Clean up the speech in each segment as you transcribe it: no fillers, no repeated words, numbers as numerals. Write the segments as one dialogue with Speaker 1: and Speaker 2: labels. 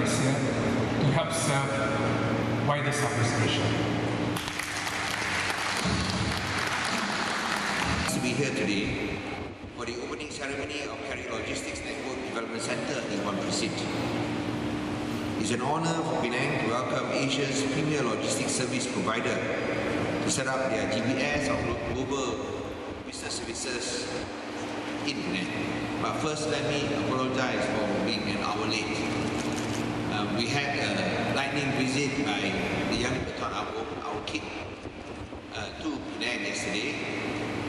Speaker 1: Malaysia to help serve wider Southeast Asia.
Speaker 2: To be here today for the opening ceremony of Kerry Logistics Network Development Centre in One Precinct. It's an honour for Penang to welcome Asia's premier logistics service provider to set up their GBS of global business services in Penang. But first, let me apologise for being an hour late. We had a lightning visit by the young Baton our kid, to Penang yesterday,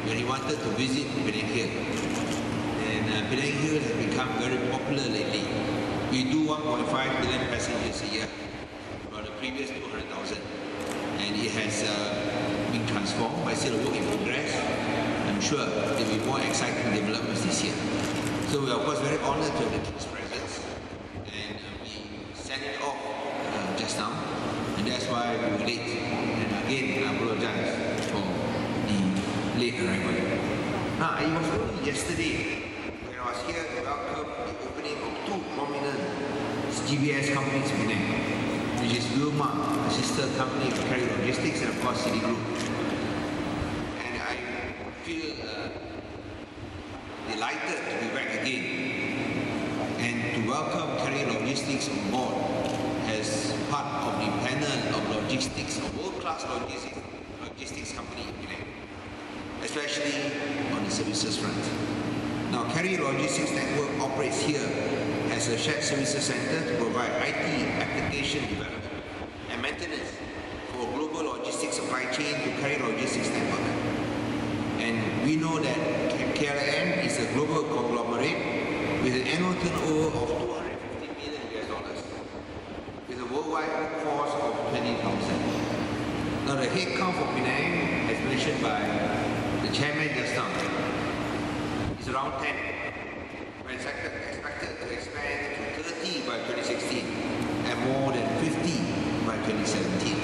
Speaker 2: when he wanted to visit Penang Hill. And Penang Hill has become very popular lately. We do 1.5 billion passengers a year from the previous 200,000. And it has been transformed by still a work in progress. I'm sure there will be more exciting developments this year. So we are of course very honoured to have the King's presence. And we sent it off just now. And that's why we were late. And again, I apologise for the late arrival. Now, it was only yesterday when I was here to welcome the opening of two prominent GBS companies in Penang, which is Wilmar, a sister company of Kerry Logistics, and of course Citigroup. And I feel delighted to be back again and to welcome Kerry Logistics on board as part of the panel of logistics, a world-class logistics company in Penang, especially on the services front. Now, Kerry Logistics Network operates here as a shared services centre to provide IT application development and maintenance for global logistics supply chain to Kerry Logistics Network. And we know that KLM is a global conglomerate with an annual turnover of $250 million with a worldwide workforce of 20,000. Now, the headcount for Penang, as mentioned by the chairman just now, is around 10. We're expected to expand to 30 by 2016 and more than 50 by 2017.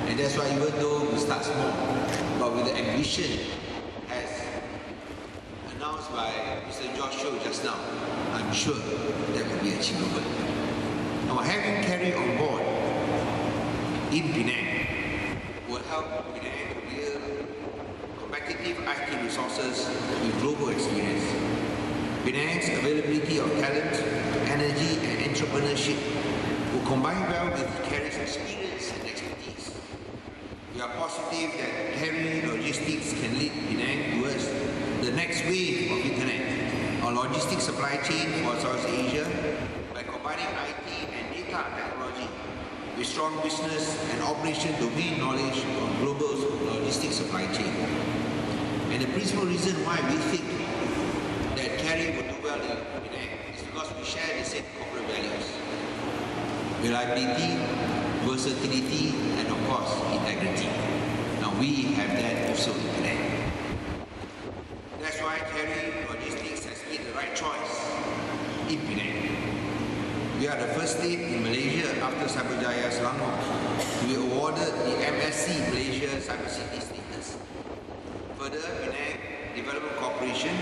Speaker 2: And that's why even though we start small, but with the ambition as announced by Mr. George Cho just now, I'm sure that will be achievable. Now, having Kerry on board in Penang will help Penang to build competitive IT resources with global experience. Penang's availability of talent, energy and entrepreneurship will combine well with Kerry's experience and expertise. We are positive that Kerry Logistics can lead Penang towards the next wave of internet or logistics supply chain for Southeast Asia by combining IT and data technology with strong business and operation domain knowledge on global logistics supply chain. And the principal reason why we think that Kerry will do well in Penang is because we share the same corporate values: reliability, versatility, and of course, integrity. Now, we have that also in Penang. That's why Kerry Logistics has made the right choice in Penang. We are the first state in Malaysia after Cyberjaya Selangor to be awarded the MSC Malaysia Cyber City status. Further, Penang Development Corporation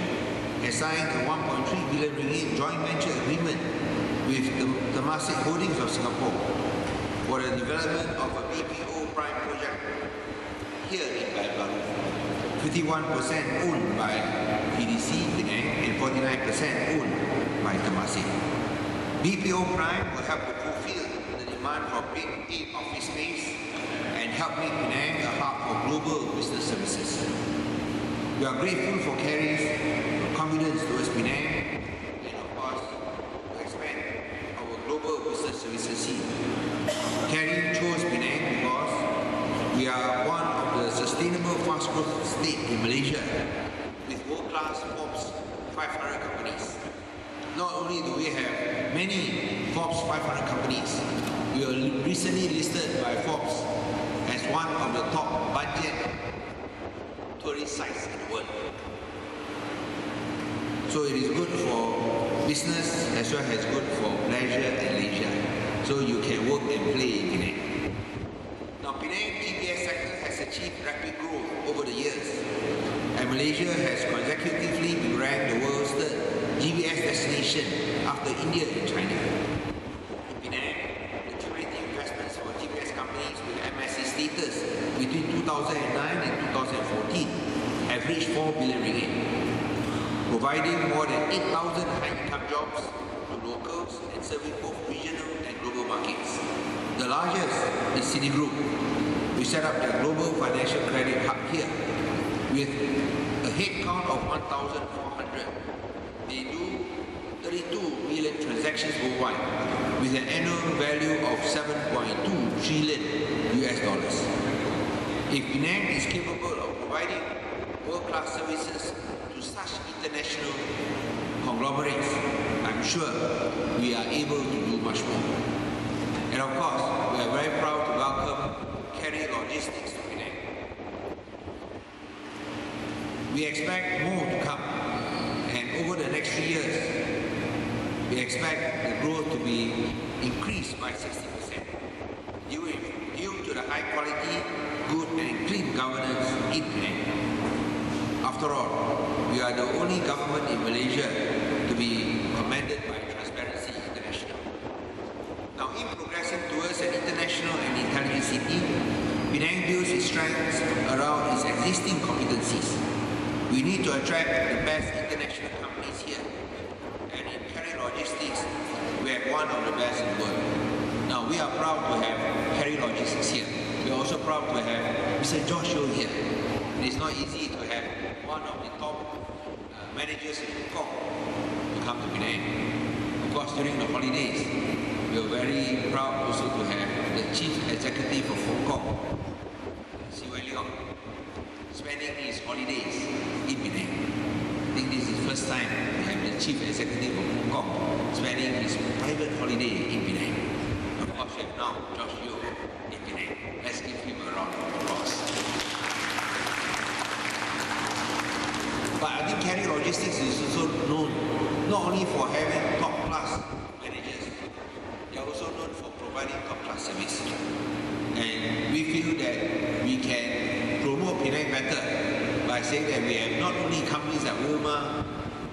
Speaker 2: has signed a 1.3 billion ringgit joint venture agreement with the Temasek Holdings of Singapore for the development of a BPO prime project here in Baru. 51% owned by PDC Penang and 49% owned by Temasek. BPO Prime will help to fulfill the demand for big office space and help make Penang a hub for global business services. We are grateful for Kerry's confidence towards Penang and of course to expand our global business services scene. Kerry chose Penang because we are one of the sustainable fast growth states in Malaysia with world-class Forbes 500 companies. Not only do we have many Forbes 500 companies, we were recently listed by Forbes as one of the top budget tourist sites in the world. So it is good for business as well as good for pleasure and leisure. So you can work and play in Penang. Now, Penang GBS sector has achieved rapid growth over the years, and Malaysia has consecutively been ranked the world's third GBS destination after India and China. In Penang, million ringgit, providing more than 8,000 high-income jobs to locals and serving both regional and global markets. The largest is Citigroup. We set up their global financial credit hub here with a headcount of 1,400. They do 32 million transactions worldwide with an annual value of 7.2 trillion US dollars. If Penang is capable of providing world-class services to such international conglomerates, I'm sure we are able to do much more. And of course, we are very proud to welcome Kerry Logistics to Penang. We expect more to come, and over the next 3 years, we expect the growth to be increased by 60%, due to the high quality, good and clean governance in Penang. After all, we are the only government in Malaysia to be commended by Transparency International. Now, in progressing towards an international and intelligent city, Penang builds its strengths around its existing competencies. We need to attract the best international companies here. And in Kerry Logistics, we have one of the best in the world. Now, we are proud to have Kerry Logistics here. We are also proud to have Mr. Josh Yeo here. It is not easy to have one of the top managers in Hong Kong to come to Penang. Of course, during the holidays, we are very proud also to have the Chief Executive of Hong Kong, spending his holidays in Penang. I think this is the first time we have the Chief Executive of Hong Kong spending his private holiday in Penang. Of course, we have now Josh Yeo in Penang. Let's give him a round of applause. But I think Kerry Logistics is also known not only for having top-class managers, they are also known for providing top-class service. And we feel that we can promote Penang better by saying that we have not only companies like Wilmar,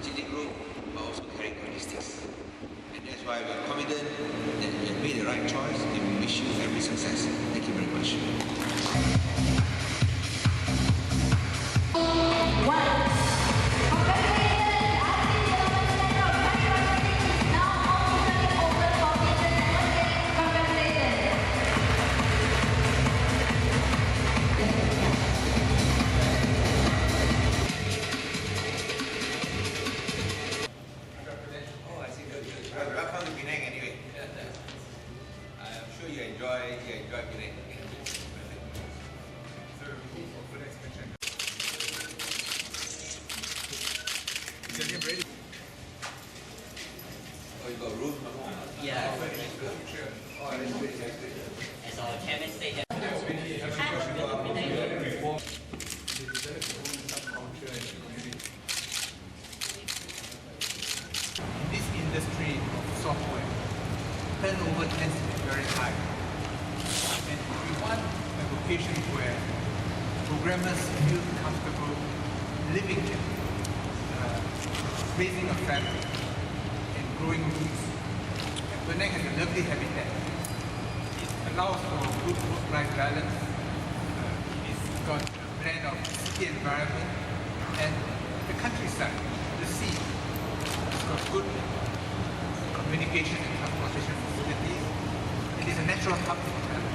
Speaker 2: Citigroup, but also Kerry Logistics. And that's why we are confident that we have made the right choice, and we wish you every success. Thank you very much. Welcome to Penang anyway. I'm sure you enjoy Penang. Ready? Oh, you got room?
Speaker 3: Yeah. As our chairman said,
Speaker 4: this industry of software, turnover tends to be very high. And we want a location where programmers feel comfortable living there, raising a family, and growing roots. And Penang has a lovely habitat. It allows for good work-life balance. It's got a blend of city environment and the countryside, the sea. It's got good communication and transportation facilities. It is a natural hub for travel.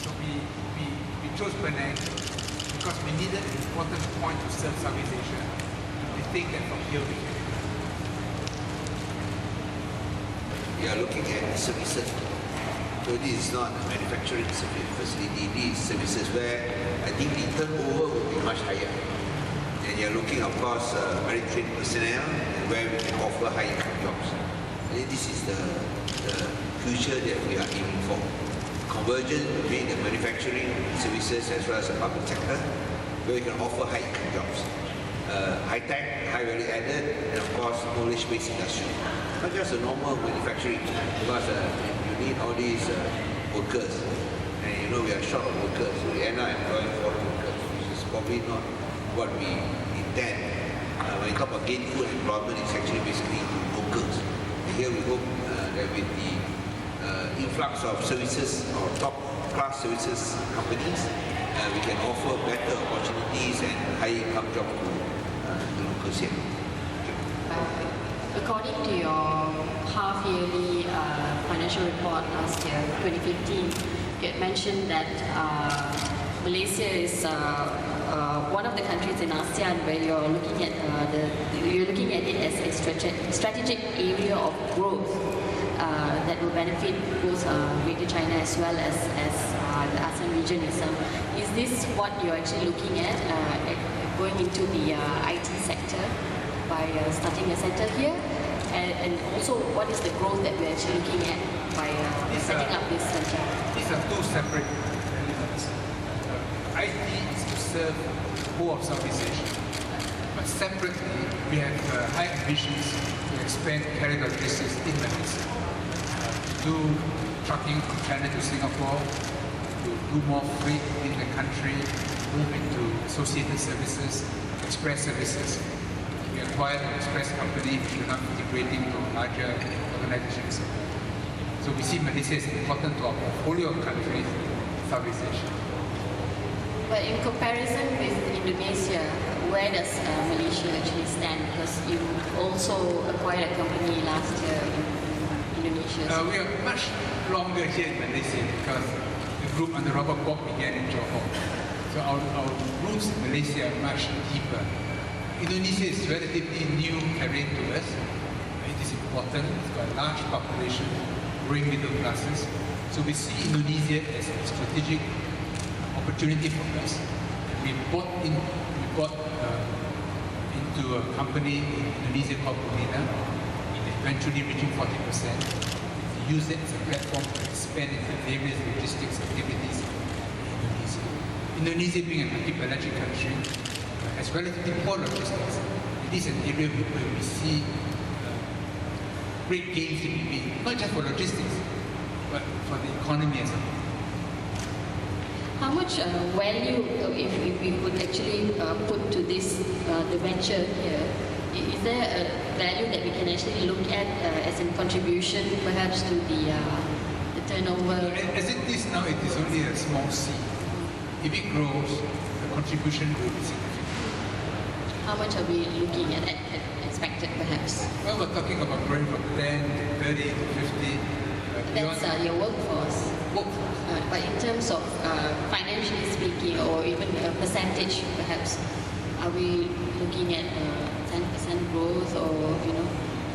Speaker 4: So we chose Penang because we needed an important point to serve Southeast Asia. We think that from here we can.
Speaker 2: We are looking at services. So this is not a manufacturing facility. These services where I think the turnover will be much higher. And you're looking, of course, very trained personnel and where we can offer high-income jobs. I think this is the future that we are aiming for. Convergence between the manufacturing services as well as the public sector, where we can offer high-income jobs. High-tech, high-value added, and of course, knowledge-based industry. Not just a normal manufacturing, because you need all these workers. And you know we are short of workers, so we end up employing foreign workers, which is probably not what we intend. When you talk about gainful employment, it's actually basically locals. And here we hope that with the influx of services or top-class services companies, we can offer better opportunities and high-income jobs to manusia.
Speaker 5: According to your half-yearly financial report last year, 2015, you had mentioned that Malaysia is one of the countries in ASEAN where you're looking at it as a strategic area of growth that will benefit both Greater China as well as the ASEAN region itself. Is this what you're actually looking at going into the IT sector by starting a center here? And also, what is the growth that we're actually looking at by setting up this center?
Speaker 4: These are two separate elements. IT is to serve the whole of Southeast Asia. But separately, we have high ambitions to expand Kerry logistics in Malaysia. To do trucking from China to Singapore, to do more freight in the country, move into associated services, express services. We acquired an express company, which we're now integrating into a larger organization. So we see Malaysia is important to our portfolio of countries in Southeast Asia.
Speaker 5: But in comparison with Indonesia, where does Malaysia actually stand? Because you also acquired a company last year in Indonesia.
Speaker 4: We are much longer here in Malaysia because the group under Robert Bob began in Johor. So our roots in Malaysia are much deeper. Indonesia is relatively new terrain to us. It is important. It's got a large population, growing middle classes. So we see Indonesia as a strategic opportunity for us. We bought into a company in Indonesia called Bumina, eventually reaching 40%. We use it as a platform to expand into various logistics activities in Indonesia. Indonesia being a multi-bilateral country, has relatively poor logistics. It is an area where we see great gains to be made, not just for logistics, but for the economy as a whole.
Speaker 5: How much value, if we could actually put to this the venture here, is there a value that we can actually look at as a contribution perhaps to the turnover?
Speaker 4: As it is now, it is only a small seed. If it grows, the contribution will be significant.
Speaker 5: How much are we looking at expected perhaps?
Speaker 4: Well, we're talking about growing from 10 to 30 to 50.
Speaker 5: That's your workforce. But in terms of financially speaking, or even a percentage perhaps, are we looking at 10% growth, or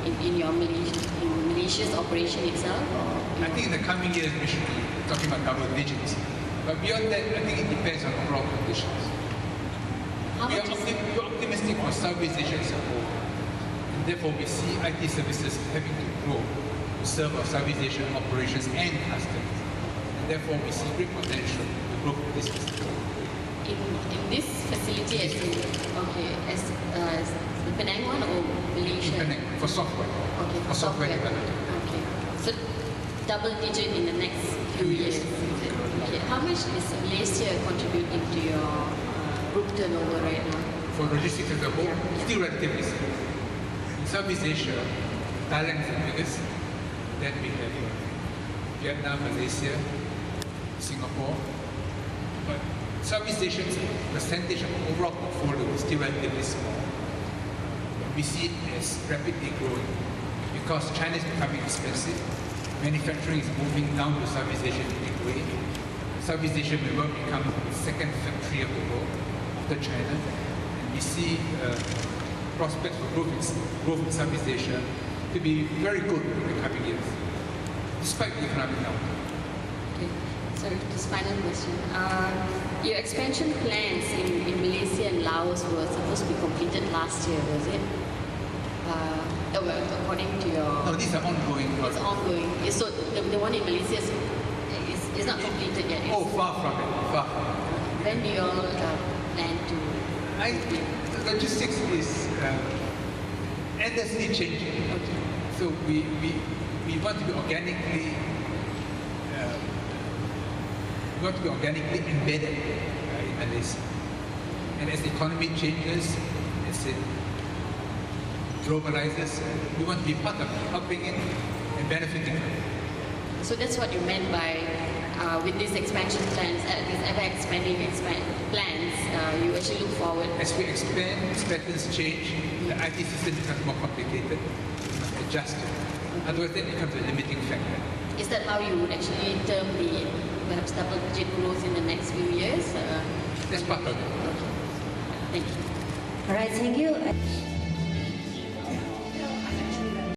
Speaker 5: in your Malaysia's operation itself? Or,
Speaker 4: I think in the coming years we should be talking about double digits. But beyond that, I think it depends on overall conditions. We are optimistic for Southeast Asia as a whole, and therefore we see IT services having to grow to serve our Southeast Asian operations and customers. And therefore we see great potential to grow this business.
Speaker 5: in this facility, as the Penang one or Malaysia?
Speaker 4: Penang, for software.
Speaker 5: Okay,
Speaker 4: for software development.
Speaker 5: Okay, so double digit in the next few years. Okay, how much is Malaysia contributing to your group turnover right now?
Speaker 4: For logistics as a whole, still relatively small. In Southeast Asia, Thailand is the biggest. Then we have Vietnam, Malaysia, Singapore. But Southeast Asia's percentage of overall portfolio is still relatively small. We see it as rapidly growing because China is becoming expensive. Manufacturing is moving down to Southeast Asia in a big way. Southeast Asia may well become the second factory of the world after China. And we see prospects for growth in Southeast Asia to be very good in the coming years, despite the economic downturn.
Speaker 5: Okay, so just final question. Your expansion plans in Malaysia and Laos were supposed to be completed last year, was it? According to your...
Speaker 4: No, these are ongoing projects.
Speaker 5: It's ongoing. So the one in Malaysia is not completed yet?
Speaker 4: Oh, far from it, far from it.
Speaker 5: When do you all plan to...
Speaker 4: The logistics is endlessly changing.
Speaker 5: Okay.
Speaker 4: So we want to be organically embedded in Malaysia. And as the economy changes, as it globalizes, we want to be part of helping it and benefiting from it.
Speaker 5: So that's what you meant by with these expansion plans, these ever-expanding plans, you actually look forward?
Speaker 4: As we expand, as patterns change, the IT system becomes more complicated. We must adjust to it. Otherwise, that becomes a limiting factor.
Speaker 5: Is that how you would actually term the perhaps double-digit growth in the next few years?
Speaker 4: That's part of it.
Speaker 5: Okay. Thank you.
Speaker 6: All right, thank you.